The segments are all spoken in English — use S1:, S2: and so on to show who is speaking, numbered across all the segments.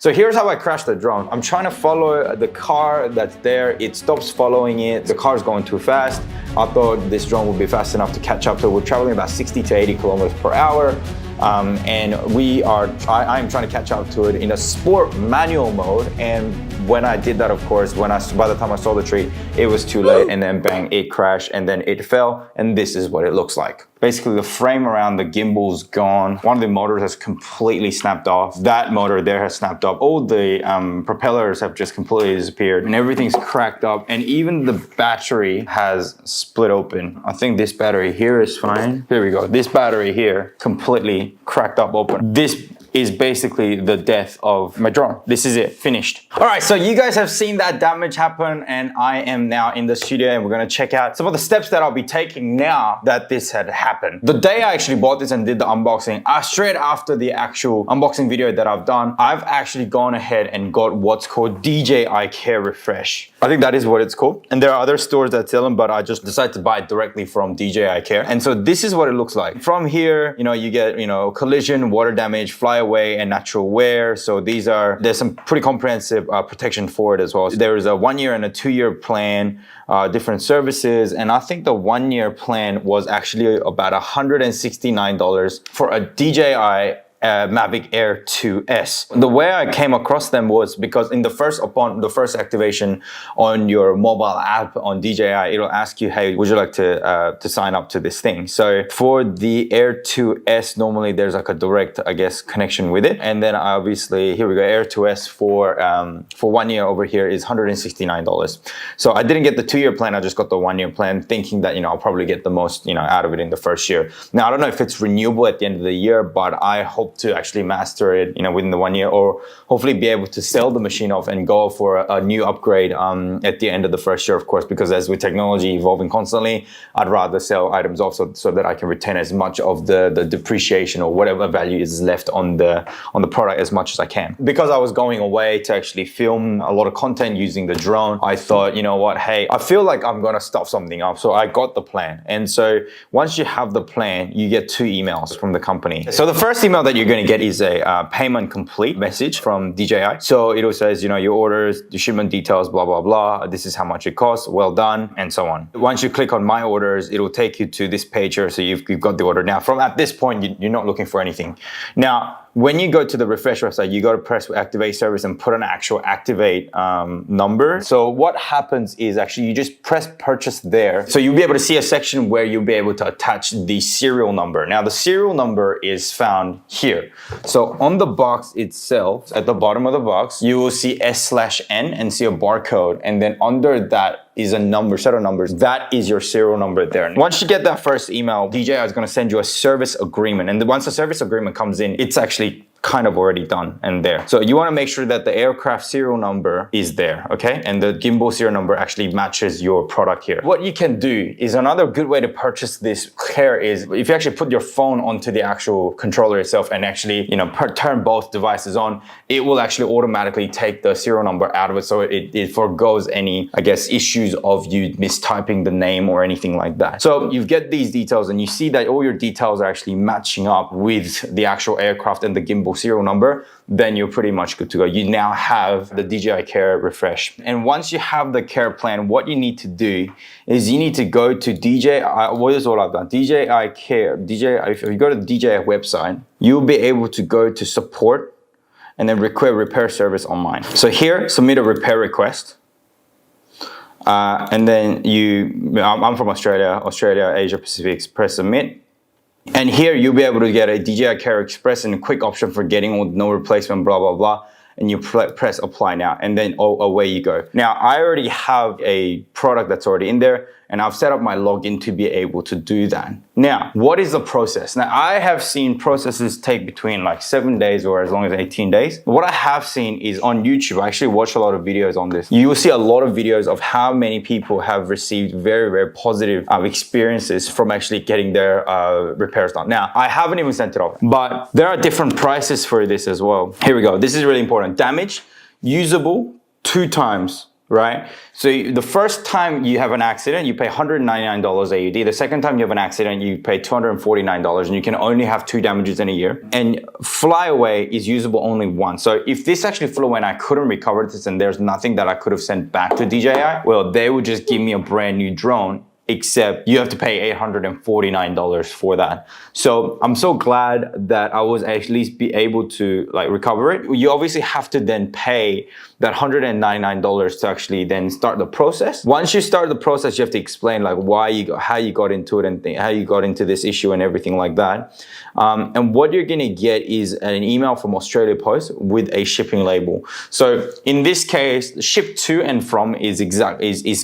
S1: So here's how I crashed the drone. I'm trying to follow the car that's there. It stops following it. The car's going too fast. I thought this drone would be fast enough to catch up to it. We're traveling about 60 to 80 kilometers per hour. And I'm trying to catch up to it in a sport manual mode. And when I did that, of course, by the time I saw the tree, it was too late, and then bang, it crashed, and then it fell, and this is what it looks like. Basically, the frame around the gimbal's gone. One of the motors has completely snapped off. That motor there has snapped off. All the propellers have just completely disappeared, and everything's cracked up, and even the battery has split open. I think this battery here is fine. Here we go. This battery here completely cracked up open. This is basically the death of my drone. This is it, finished. All right, so you guys have seen that damage happen, and I am now in the studio, and we're gonna check out some of the steps that I'll be taking now that this had happened. The day I actually bought this and did the unboxing, straight after the actual unboxing video that I've done, I've actually gone ahead and got what's called DJI Care Refresh. I think that is what it's called. And there are other stores that sell them, but I just decided to buy it directly from DJI Care. And so this is what it looks like. From here, you get, collision, water damage, flyaway, and natural wear. So there's some pretty comprehensive protection for it as well. So there is a 1 year and a 2 year plan, different services. And I think the 1 year plan was actually about $169 for a DJI Mavic Air 2S. The way I came across them was because upon the first activation on your mobile app on DJI, it'll ask you, hey, would you like to sign up to this thing? So for the Air 2S, normally there's like a direct, connection with it. And then obviously, here we go, Air 2S for 1 year over here is $169. So I didn't get the 2 year plan, I just got the 1 year plan, thinking that, I'll probably get the most, out of it in the first year. Now, I don't know if it's renewable at the end of the year, but I hope to actually master it, within the 1 year, or hopefully be able to sell the machine off and go for a new upgrade at the end of the first year, of course, because as with technology evolving constantly, I'd rather sell items off so that I can retain as much of the depreciation or whatever value is left on the product as much as I can. Because I was going away to actually film a lot of content using the drone, I thought, you know what, hey, I feel like I'm gonna stuff something up. So I got the plan. And so once you have the plan, you get 2 emails from the company. So the first email that you're going to get is a payment complete message from DJI. So it says, your orders, the shipment details, blah, blah, blah. This is how much it costs. Well done, and so on. Once you click on my orders, it'll take you to this page here. So you've got the order. Now, at this point, you're not looking for anything. Now, when you go to the refresh website, you got to press activate service and put an actual activate number. So what happens is actually you just press purchase there. So you'll be able to see a section where you'll be able to attach the serial number. Now the serial number is found here. So on the box itself, at the bottom of the box, you will see S/N and see a barcode. And then under that is a set of numbers. That is your serial number there. Once you get that first email, DJI is going to send you a service agreement. And once the service agreement comes in, it's actually kind of already done and there. So you want to make sure that the aircraft serial number is there, okay? And the gimbal serial number actually matches your product here. What you can do is another good way to purchase this Care is if you actually put your phone onto the actual controller itself and actually, turn both devices on, it will actually automatically take the serial number out of it. So it forgoes any, issues of you mistyping the name or anything like that. So you get these details and you see that all your details are actually matching up with the actual aircraft and the gimbal serial number, then you're pretty much good to go. You now have the DJI Care Refresh. And once you have the Care plan, what you need to do is you need to go to DJI, what is all I've done? DJI Care, if you go to the DJI website, you'll be able to go to support and then request repair service on mine. So here, submit a repair request. And then I'm from Australia, Asia Pacific, press submit. And here you'll be able to get a DJI Care Express and a quick option for getting with no replacement, blah, blah, blah. And you press apply now, and then away you go. Now, I already have a product that's already in there, and I've set up my login to be able to do that. Now, what is the process? Now, I have seen processes take between 7 days or as long as 18 days. What I have seen is on YouTube, I actually watch a lot of videos on this. You will see a lot of videos of how many people have received very, very positive experiences from actually getting their repairs done. Now, I haven't even sent it off, but there are different prices for this as well. Here we go. This is really important. Damage, usable 2 times. right? So the first time you have an accident, you pay $199 AUD. The second time you have an accident, you pay $249, and you can only have 2 damages in a year. And flyaway is usable only once. So if this actually flew away and I couldn't recover this and there's nothing that I could have sent back to DJI, well, they would just give me a brand new drone, except you have to pay $849 for that. So I'm so glad that I was at least be able to like recover it. You obviously have to then pay that $199 to actually then start the process. Once you start the process, you have to explain like how you got into it and how you got into this issue and everything like that. And what you're gonna get is an email from Australia Post with a shipping label. So in this case, ship to and from is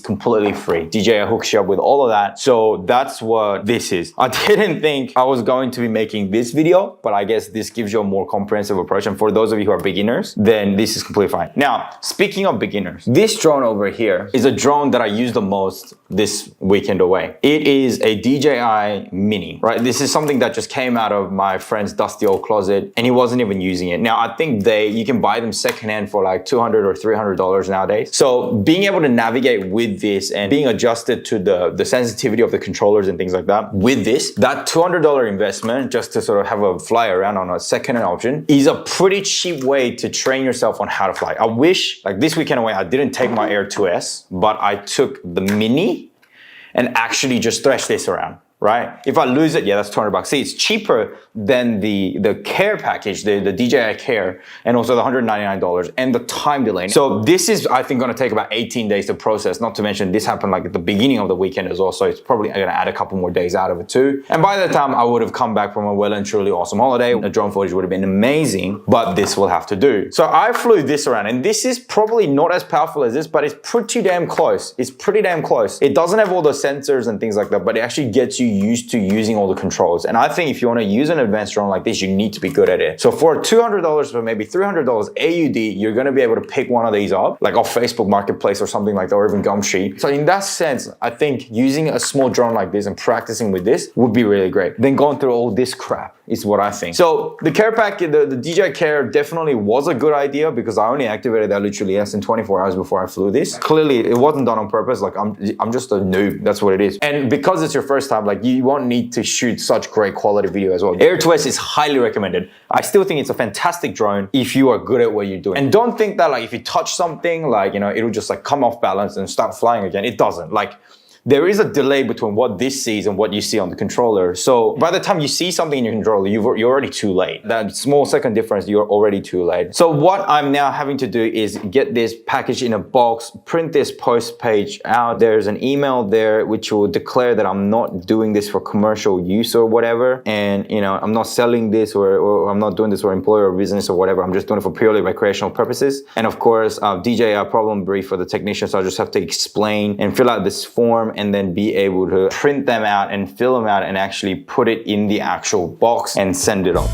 S1: completely free. DJI hooks you up with all of that. So that's what this is. I didn't think I was going to be making this video, but I guess this gives you a more comprehensive approach. And for those of you who are beginners, then this is completely fine. Now, speaking of beginners, this drone over here is a drone that I use the most this weekend away. It is a DJI Mini, right? This is something that just came out of my friend's dusty old closet and he wasn't even using it. Now, I think you can buy them secondhand for like $200 or $300 nowadays. So being able to navigate with this and being adjusted to the sensitivity of the controllers and things like that, with this, that $200 investment just to sort of have a fly around on a secondhand option is a pretty cheap way to train yourself on how to fly. I wish, like this weekend away, I didn't take my Air 2S, but I took the Mini and actually just threshed this around, right? If I lose it, yeah, that's $200. See, it's cheaper than the Care package, the DJI Care, and also the $199 and the time delay. So this is, I think, gonna take about 18 days to process, not to mention this happened like at the beginning of the weekend as well, so it's probably gonna add a couple more days out of it too. And by the time I would have come back from a well and truly awesome holiday, the drone footage would have been amazing, but this will have to do. So I flew this around, and this is probably not as powerful as this, but it's pretty damn close. It's pretty damn close. It doesn't have all the sensors and things like that, but it actually gets you used to using all the controls. And I think if you want to use an advanced drone like this, you need to be good at it. So for $200 or maybe $300 AUD, you're going to be able to pick one of these up, like off Facebook Marketplace or something like that, or even Gumtree. So in that sense, I think using a small drone like this and practicing with this would be really great. Then going through all this crap is what I think. So the Care Pack, the DJI Care definitely was a good idea because I only activated that literally less than 24 hours before I flew this. Clearly, it wasn't done on purpose. Like I'm just a noob. That's what it is. And because it's your first time, like you won't need to shoot such great quality video as well. Air 2S is highly recommended. I still think it's a fantastic drone if you are good at what you're doing. And don't think that like if you touch something, like, you know, it'll just like come off balance and start flying again. It doesn't. Like, there is a delay between what this sees and what you see on the controller. So by the time you see something in your controller, you're already too late. That small second difference, you're already too late. So what I'm now having to do is get this package in a box, print this post page out. There's an email there which will declare that I'm not doing this for commercial use or whatever. And, you know, I'm not selling this or I'm not doing this for employer or business or whatever. I'm just doing it for purely recreational purposes. And of course, DJI problem brief for the technician. So I just have to explain and fill out this form and then be able to print them out and fill them out and actually put it in the actual box and send it off.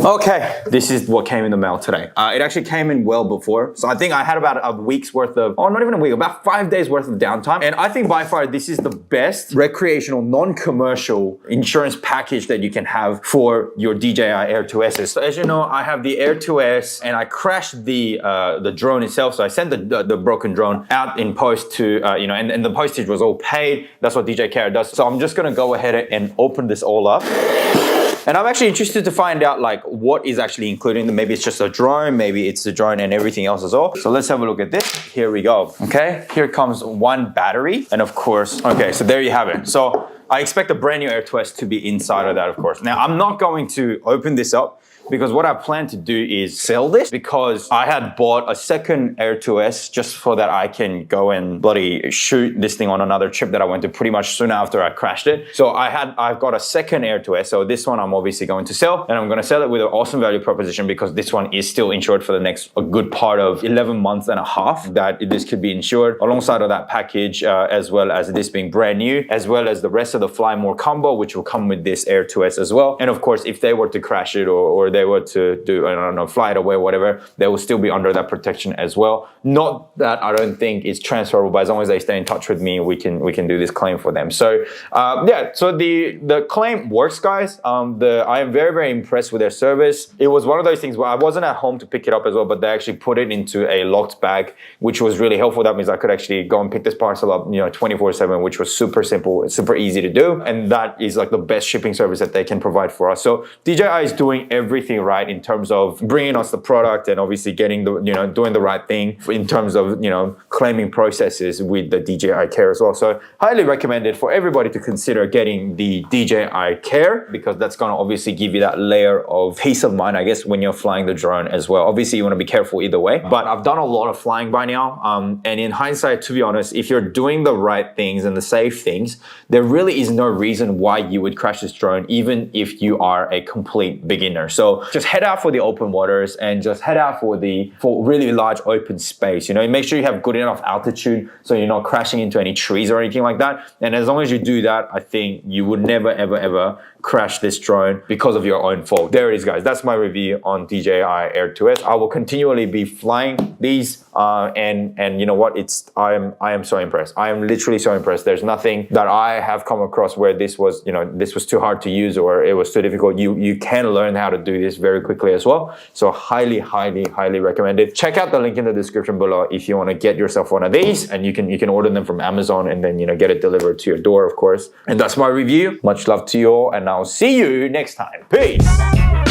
S1: Okay, this is what came in the mail today. It actually came in well before. So I think I had about a week's worth of, oh, not even a week, about 5 days worth of downtime. And I think by far, this is the best recreational, non-commercial insurance package that you can have for your DJI Air 2Ss. So as you know, I have the Air 2S and I crashed the drone itself. So I sent the broken drone out in post to, you know, and the postage was all paid. That's what DJI Care does. So I'm just gonna go ahead and open this all up. And I'm actually interested to find out like what is actually included in them. Maybe it's just a drone, maybe it's the drone and everything else as well. So let's have a look at this. Here we go. Okay, here comes one battery. And of course, okay, so there you have it. So I expect a brand new Air 2S to be inside of that, of course. Now, I'm not going to open this up because what I plan to do is sell this because I had bought a second Air 2S just so that I can go and bloody shoot this thing on another trip that I went to pretty much soon after I crashed it. So I've got a second Air 2S. So this one I'm obviously going to sell, and I'm going to sell it with an awesome value proposition because this one is still insured for the next a good part of 11 months and a half that this could be insured alongside of that package, as well as this being brand new, as well as the rest of the Fly More combo, which will come with this Air 2S as well. And of course, if they were to crash it or they were to do, I don't know, fly it away, whatever, they will still be under that protection as well. Not that I don't think it's transferable, but as long as they stay in touch with me, we can do this claim for them. So yeah, so the claim works, guys. I am very, very impressed with their service. It was one of those things where I wasn't at home to pick it up as well, but they actually put it into a locked bag, which was really helpful. That means I could actually go and pick this parcel up, 24/7, which was super simple, super easy to do. And that is like the best shipping service that they can provide for us. So DJI is doing everything right in terms of bringing us the product and obviously getting the, doing the right thing in terms of, claiming processes with the DJI Care as well. So highly recommended for everybody to consider getting the DJI Care, because that's going to obviously give you that layer of peace of mind, I guess, when you're flying the drone as well. Obviously, you want to be careful either way, but I've done a lot of flying by now. And in hindsight, to be honest, if you're doing the right things and the safe things, there really is no reason why you would crash this drone, even if you are a complete beginner. So just head out for the open waters and just head out for really large open space. Make sure you have good enough altitude so you're not crashing into any trees or anything like that. And as long as you do that, I think you would never, ever, ever crash this drone because of your own fault. There it is, guys. That's my review on DJI Air 2S. I will continually be flying these, and you know what? I am so impressed. I am literally so impressed. There's nothing that I have come across where this was too hard to use or it was too difficult. You can learn how to do this very quickly as well. So highly, highly, highly recommended. Check out the link in the description below if you want to get yourself one of these, and you can order them from Amazon and then get it delivered to your door, of course. And that's my review. Much love to you all, and I'll see you next time. Peace.